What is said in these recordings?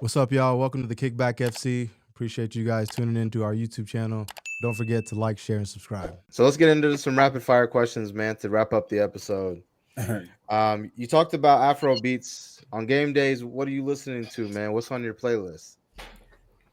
What's up, y'all? Welcome to the Kickback FC. Appreciate you guys tuning in to our YouTube channel. Don't forget to like, share, and subscribe. So let's get into some rapid fire questions, man, to wrap up the episode. You talked about Afro beats on game days. What are you listening to, man? What's on your playlist?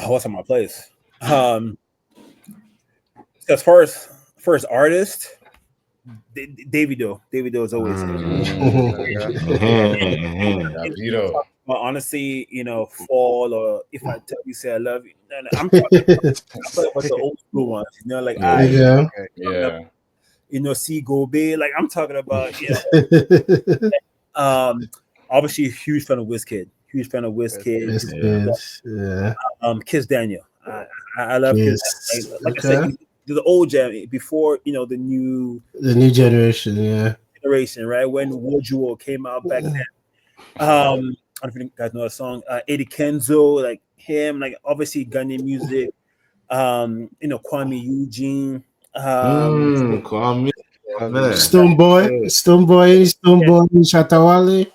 What's on my playlist? As far as first artist, Davido. Davido is always. Well, honestly, fall or if I tell you, say I love you. No, I'm talking about the old school ones. Like see Gobe. Like I'm talking about. Obviously, huge fan of Wizkid. Huge fan of Wizkid. Kiss Daniel. I love Kiss. Like I said, the old jam before the new generation, right? When Wojuo came out back then. I don't know if you guys know a song. Eddie Kenzo, like him, like obviously Ghanaian music. Kwame Eugene. Kwame. Stoneboy, Shatawale.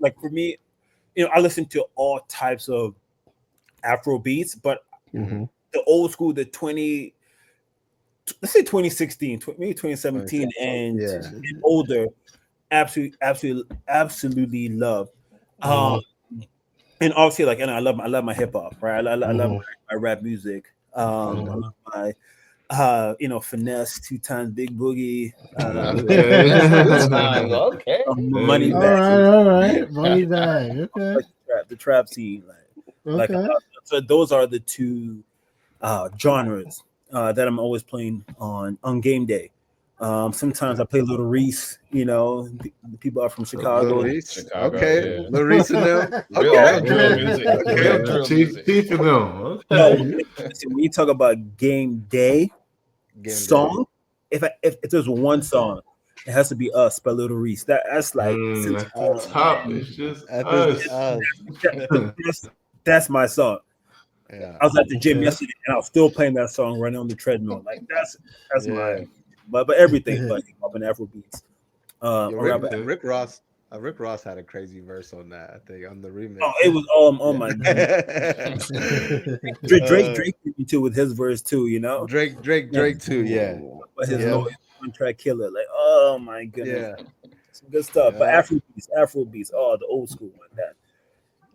Like for me, I listen to all types of Afro beats, but the old school, the 2016, maybe 2017, and older, absolutely love. And obviously, like, and I love my hip hop, right? I love my rap music. I love my Finesse, 2 Times Big Boogie. Okay. Money Bag. All right. Money Bag. Okay. The trap scene, so those are the two genres that I'm always playing on game day. Sometimes I play Little Reese. The people are from Chicago. Little Reese. Okay. Little Reese and them. Chief and them. Okay. When you talk about game day song, if there's one song, it has to be Us by Little Reese. That's like top. It's just us. That's my song. Yeah. I was at the gym yesterday and I was still playing that song running on the treadmill. Like that's my but everything but hip hop and Afro beats. Rick Ross had a crazy verse on that, I think, on the remix. Oh, it was oh my god. Drake too with his verse too, Drake too, yeah. But his one track killer, like oh my goodness. Yeah. Some good stuff. But Afro beats, oh the old school one that.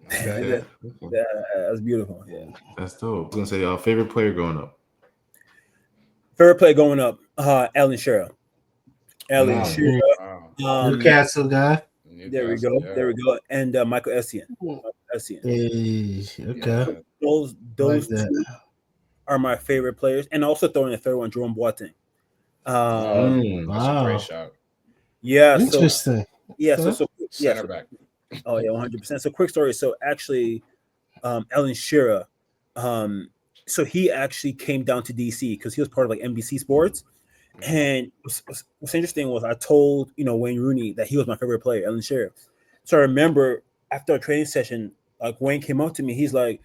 That's beautiful. Yeah, that's dope. I was gonna say our favorite player growing up. Alan Shearer. Newcastle guy. There we go. And Michael Essien. Okay. Those two are my favorite players, and also throwing a third one, Jerome Boateng. That's a great shot. Yeah. Interesting. Center back. Oh yeah, 100%. So quick story. So actually, Alan Shearer, so he actually came down to DC because he was part of like NBC Sports. And what's interesting was I told Wayne Rooney that he was my favorite player, Alan Shearer. So I remember after a training session, like Wayne came up to me. He's like,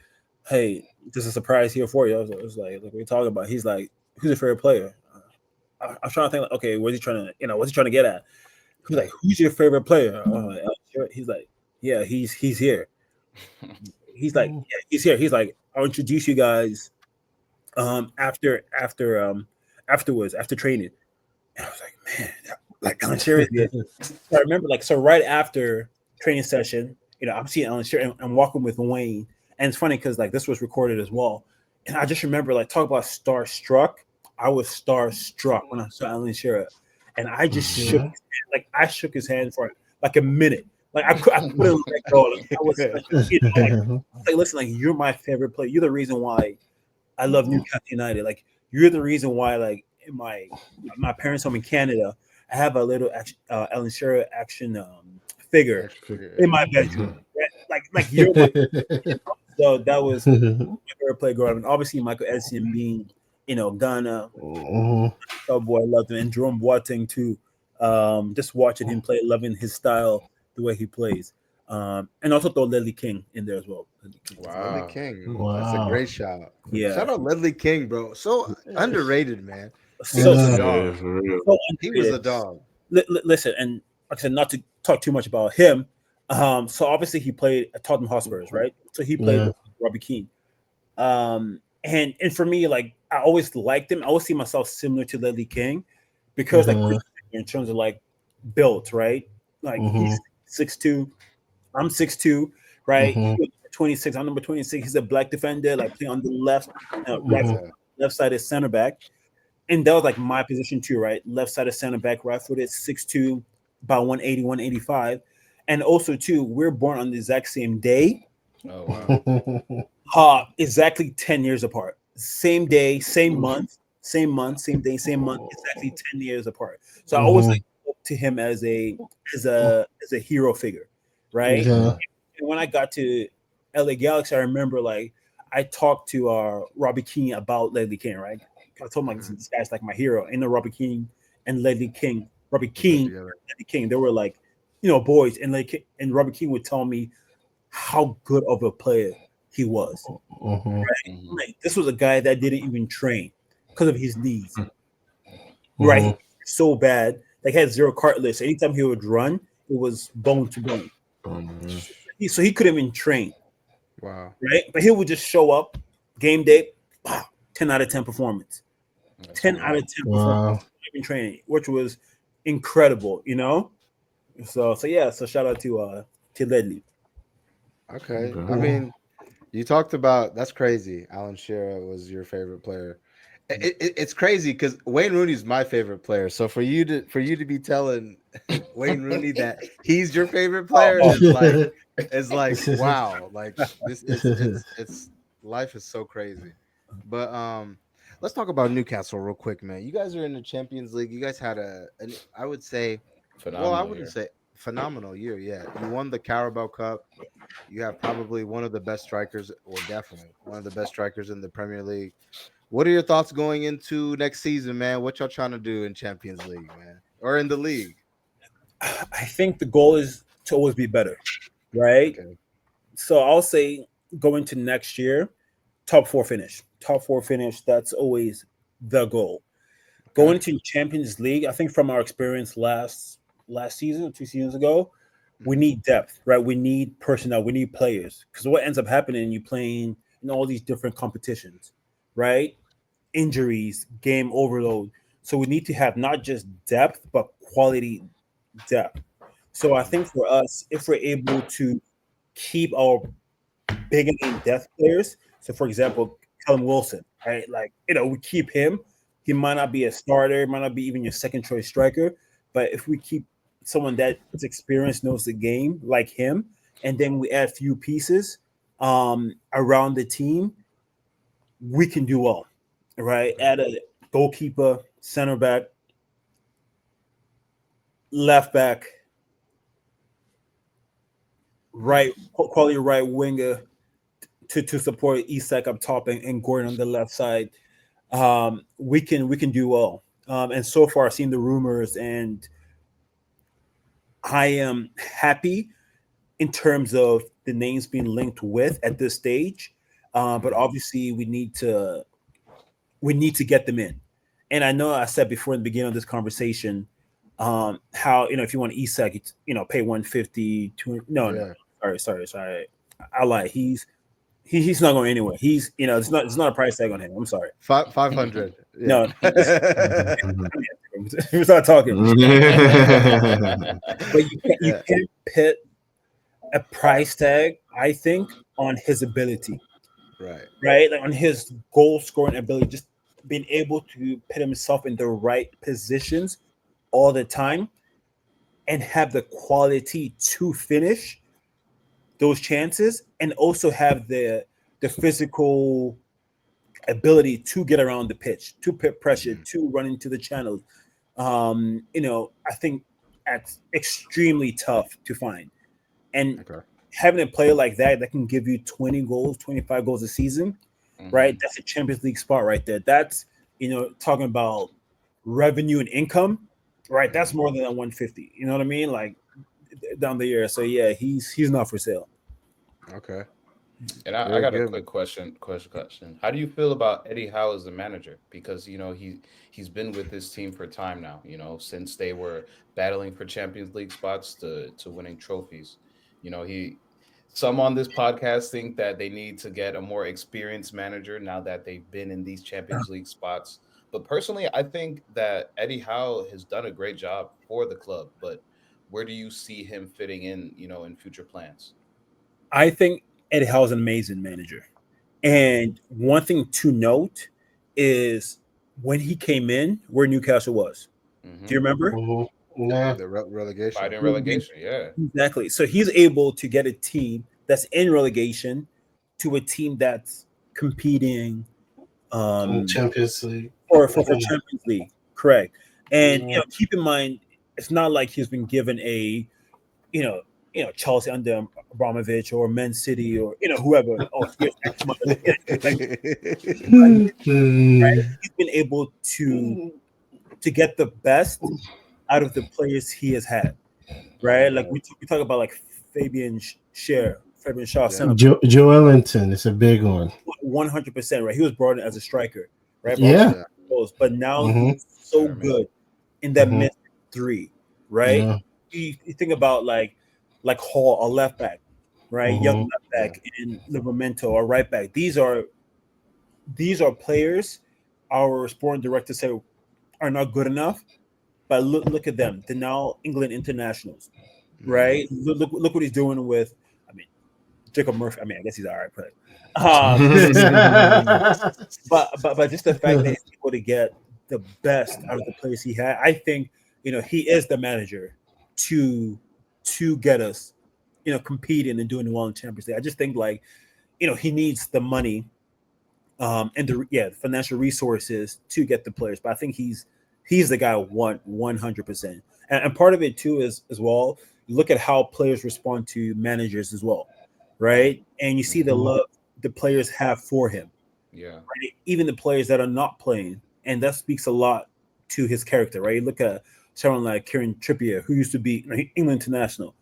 "Hey, there's a surprise here for you." I was like, "What are you talking about?" He's like, "Who's your favorite player?" I was trying to think, like, okay, what's he trying to get at? He's like, "Who's your favorite player?" He's like, "Yeah, he's here." He's like, "Yeah, he's here." He's like, "I'll introduce you guys afterwards, after training." And I was like, "Man, like Alan Shearer." So I remember, so right after training session, I'm seeing Alan Shearer and I'm walking with Wayne, and it's funny because like this was recorded as well, and I just remember talk about starstruck. I was starstruck when I saw Alan Shearer, and I just shook his hand. I shook his hand for like a minute. Like I couldn't let go. I was listen, you're my favorite player. You're the reason why I love Newcastle United. Like you're the reason why, like in my parents' home in Canada, I have a little Alan Shearer action figure in my bedroom. Like you're my so that was my favorite player growing up. And obviously Michael Essien being Ghana, Cowboy, loved him, and Jerome Boateng too. Just watching him play, loving his style, the way he plays. And also throw Ledley King in there as well. Ledley King. Wow. That's a great shout. Yeah. Shout out Ledley King, bro. So underrated, man. So he was a dog. Listen, and like I said, not to talk too much about him. So obviously he played at Tottenham Hotspurs, right? So he played with Robbie Keane. And for me, like I always liked him. I always see myself similar to Ledley King because like in terms of like built, right? Like he's 6'2", I'm 6'2", right? He's 26, I'm number 26. He's a black defender, like playing on the left, left side is center back. And that was like my position too, right? Left side of center back, right footed, 6'2", about 180, 185. And also too, we're born on the exact same day. Oh wow. Exactly 10 years apart. Same day, same month, same day, same month, exactly 10 years apart. So I always like look to him as a hero figure, right? And when I got to LA Galaxy, I remember like I talked to Robbie Keane about Ledley King, right? I told him like this guy's like my hero. And then Robbie Keane and Ledley King, Ledley King, they were like, boys. And like and Robbie Keane would tell me how good of a player he was. Right? Like, this was a guy that didn't even train because of his knees. Right? So bad. Like had zero cartilage. Anytime he would run, it was bone to bone. So he couldn't even train. Wow. Right? But he would just show up, game day, 10 out of 10 performance. 10 out of 10 performance in training, which was incredible, So yeah, so shout out to Ledley. Okay. I mean, you talked about that's crazy. Alan Shearer was your favorite player. It's crazy because Wayne Rooney's my favorite player. So for you to be telling Wayne Rooney that he's your favorite player is like wow. Like this it's life is so crazy. But let's talk about Newcastle real quick, man. You guys are in the Champions League. You guys had I would say phenomenal year. Yeah, you won the Carabao Cup. You have probably one of the best strikers, or definitely one of the best strikers in the Premier League. What are your thoughts going into next season, man? What y'all trying to do in Champions League, man, or in the league? I think the goal is to always be better, right? Okay. So I'll say going to next year, top four finish. That's always the goal. Okay. Going to Champions League, I think from our experience last season, 2 seasons ago, we need depth, right? We need personnel, we need players. Because what ends up happening, you playing in all these different competitions, right? Injuries, game overload. So we need to have not just depth, but quality depth. So I think for us, if we're able to keep our big name depth players, so for example, Callum Wilson, right? Like, we keep him. He might not be a starter, might not be even your second choice striker, but if we keep someone that is experienced, knows the game like him, and then we add few pieces around the team, we can do well, right? Add a goalkeeper, center back, left back, quality right winger to support Isak up top and Gordon on the left side. We can do well. And so far, I've seen the rumors, and I am happy in terms of the names being linked with at this stage. But obviously, we need to get them in. And I know I said before in the beginning of this conversation, how if you want Isak, pay 150. No, sorry, I lie. He's not going anywhere. It's not a price tag on him. I'm sorry. 500. Yeah. No, we're not talking. But you can't put a price tag, I think, on his ability. Right? Like on his goal scoring ability, just being able to put himself in the right positions all the time and have the quality to finish those chances, and also have the physical ability to get around the pitch, to put pressure, to run into the channels. I think that's extremely tough to find. And having a player like that can give you 20 goals, 25 goals a season, right? That's a Champions League spot right there. That's, talking about revenue and income, right? That's more than a 150. You know what I mean? Like down the year. So yeah, he's not for sale. Okay. And I got a quick question. How do you feel about Eddie Howe as the manager? Because he's been with this team for time now. Since they were battling for Champions League spots to winning trophies. Some on this podcast think that they need to get a more experienced manager now that they've been in these Champions League spots. But personally, I think that Eddie Howe has done a great job for the club. But where do you see him fitting in? In future plans. I think Eddie Howe is an amazing manager. And one thing to note is when he came in, where Newcastle was. Mm-hmm. Do you remember? Yeah, the relegation. Fighting relegation, yeah. Exactly. So he's able to get a team that's in relegation to a team that's competing Champions League. For Champions League. Correct. And keep in mind, it's not like he's been given a Chelsea under Abramovich or Man City or whoever. Right? He's been able to get the best out of the players he has had, right? Like we talk about like Fabian Shaw. Joe Ellington is a big one. 100%, right? He was brought in as a striker, right? Yeah. But now he's so good in that mid three, right? Yeah. You think about like Hall, a left back, right? Young left back, and Livramento, a right back. These are players our sporting director said are not good enough, but look at them. They're now England internationals, right? Look what he's doing with. I mean, Jacob Murphy. I mean, I guess he's all right player. But just the fact that he's able to get the best out of the players he had, I think he is the manager to get us, competing and doing well in Champions League. I just think he needs the money, and the financial resources to get the players. But I think he's the guy 100%. And part of it too is as well. Look at how players respond to managers as well, right? And you see the love the players have for him. Yeah. Right? Even the players that are not playing, and that speaks a lot to his character, right? Look at someone like Kieran Trippier, who used to be England international,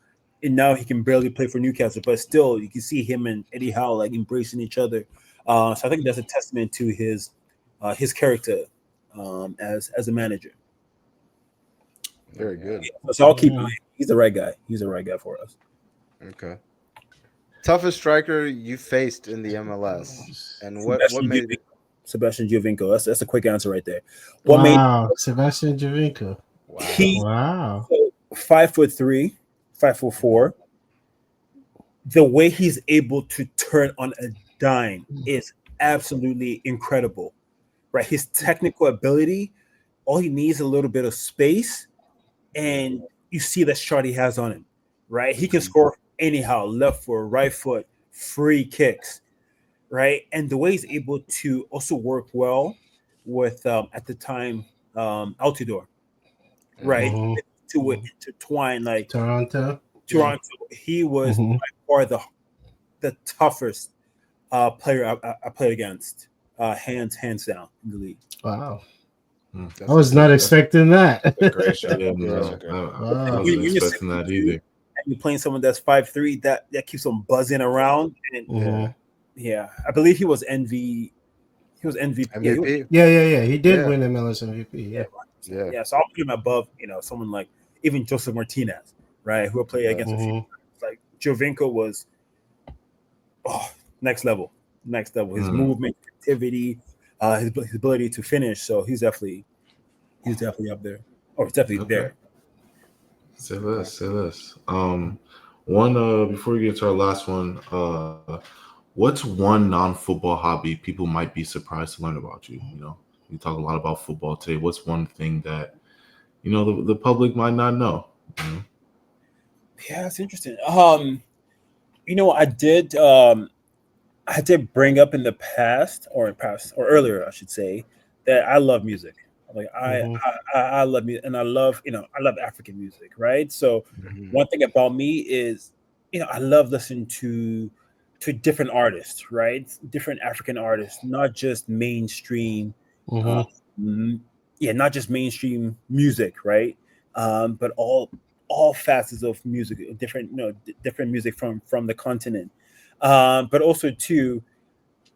and now he can barely play for Newcastle, but still you can see him and Eddie Howe embracing each other. So I think that's a testament to his character as a manager. Very good. So I'll keep him. He's the right guy. He's the right guy for us. Okay. Toughest striker you faced in the MLS, and what made it? Sebastian Giovinco. That's a quick answer right there. Sebastian Giovinco. Wow. 5'3", 5'4". The way he's able to turn on a dime is absolutely incredible, right? His technical ability, all he needs is a little bit of space, and you see the shot he has on him, right? He can score anyhow, left foot, right foot, free kicks, right? And the way he's able to also work well with at the time Altidore, right? To intertwine like Toronto. He was by far the toughest player I played against, hands down in the league. Wow. I was not expecting that. Great shot. I wasn't expecting that either. And you're playing someone that's 5'3", that keeps them buzzing around. And I believe he was MVP. Yeah. He did win MLS MVP. Yeah. So I'll put him above, someone like even Joseph Martinez, right? Who played against a few. Like Giovinco was next level. His movement, activity, his ability to finish. So he's definitely up there. Oh, he's definitely there. Say less. One before we get to our last one, what's one non-football hobby people might be surprised to learn about you? You talk a lot about football today. What's one thing that the public might not know? Yeah, it's interesting. I did bring up in the past or earlier, I should say, that I love music. Like I love music, and I love African music, right? So one thing about me is, I love listening to different artists, right? Different African artists, not just mainstream, not just mainstream music, right? But all facets of music, different music from the continent. But also too,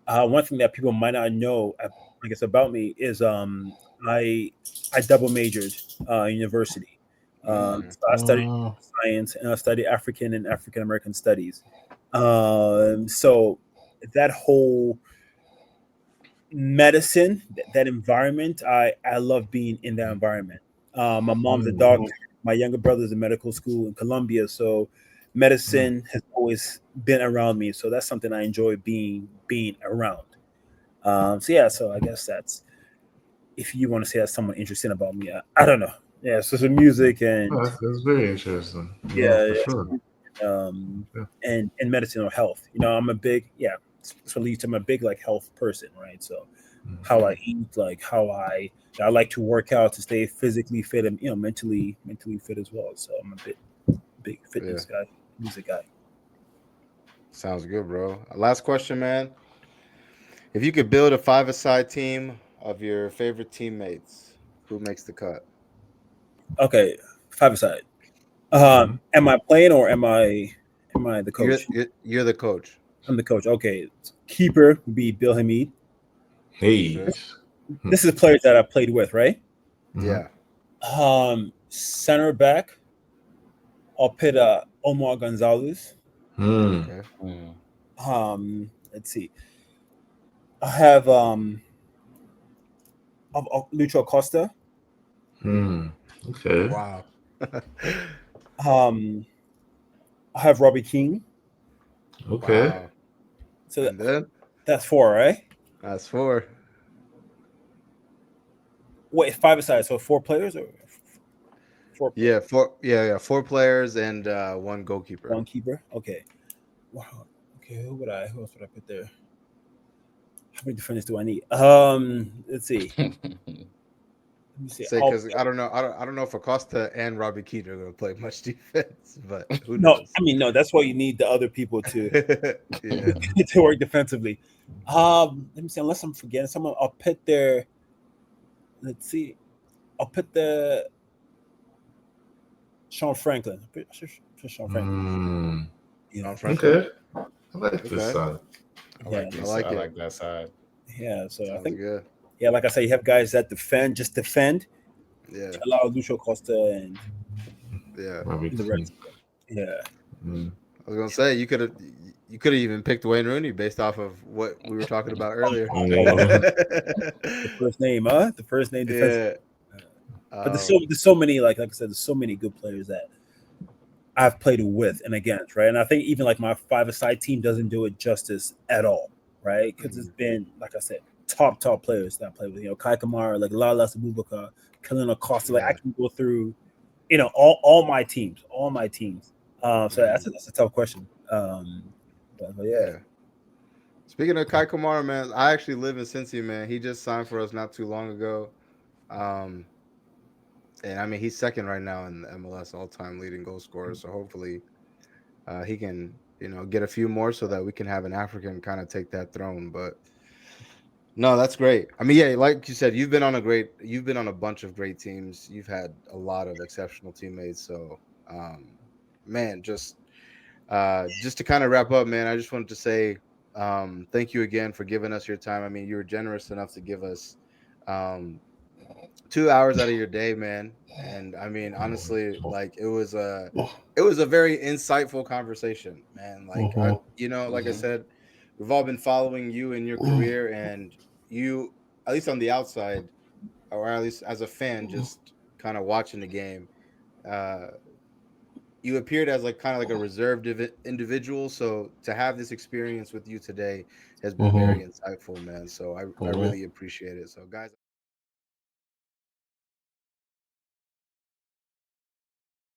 one thing that people might not know, I guess, about me is I double majored in university. So I studied Oh, science and I studied African and African American studies. So that whole medicine, that environment, I love being in that environment. My mom's a doctor. My younger brother's in medical school in Columbia, so medicine has always been around me. So that's something I enjoy being around. So yeah, so I guess that's, if you want to say that's someone interesting about me. I don't know. Yeah, so some music and that's very interesting. yeah, For sure. Yeah. and medicine or health. I'm a big, yeah. So at least I'm a big like health person, right? So how I eat, like how I like to work out to stay physically fit and mentally fit as well. So I'm a big fitness guy, music guy. Sounds good, bro. Last question, man. If you could build a five-a-side team of your favorite teammates, who makes the cut? Okay, five aside. Mhm. Am I playing or am I the You're coach? you're, you're the coach. I'm the coach. Okay, keeper would be Bill Hamid. Hey. Okay. This is players that I played with, right? Yeah. Center back, I'll put Omar Gonzalez. Hmm. Okay. Let's see. I have Lucho Costa. Hmm. Okay. Wow. Um, I have Robbie King. Okay. Wow. So And then that's four, right? that's four. Wait, five aside. So four players or four players? Yeah, four. Yeah. Four players and one goalkeeper. One keeper. Okay. Wow. Okay. Who else would I put there? How many defenders do I need? Let's see. Let me see. Say because I don't know. I don't know if Acosta and Robbie Keane are going to play much defense, but who No, knows? I mean no. That's why you need the other people to Yeah. to work defensively. Let me see. Unless I'm forgetting someone, I'll put their. Let's see. I'll put the Sean Franklin. Put Sean Franklin. Hmm. Yeah. John Franklin. Okay. I like this Okay. side. I Yeah. like I this. like I it. like that side. Yeah. So I Sounds think, good. yeah, like I said, you have guys that defend, Yeah. allow Lucio Costa and Yeah. Robbie the King. rest. Yeah. Hmm. I was gonna say you could have even picked Wayne Rooney based off of what we were talking about earlier. Yeah. The first name, huh? The first name defensive. Yeah. But there's so many, like I said, there's so many good players that I've played with and against, right? And I think even like my five-a-side team doesn't do it justice at all, right? Because it's been, like I said, top players that I play with. Kai Kamara, like Lala Sabubaka, Kalina Costa. Like I Yeah. can go through, all my teams, So that's a tough question. But yeah. Yeah. Speaking of Kai Kamara, man, I actually live in Cincy, man. He just signed for us not too long ago. And I mean, he's second right now in the MLS all-time leading goal scorer. So hopefully, he can, get a few more so that we can have an African kind of take that throne. But no, that's great. I mean, yeah, like you said, you've been on a bunch of great teams. You've had a lot of exceptional teammates. So, man, just to kind of wrap up, man, I just wanted to say thank you again for giving us your time. I mean, you were generous enough to give us um, 2 hours out of your day, man. And I mean, honestly, like it was a very insightful conversation, man. Like like I said, we've all been following you in your career, and you, at least on the outside, or at least as a fan, just kind of watching the game. Uh, you appeared as like kind of like a reserved individual. So to have this experience with you today has been very insightful, man. So I really appreciate it. So guys.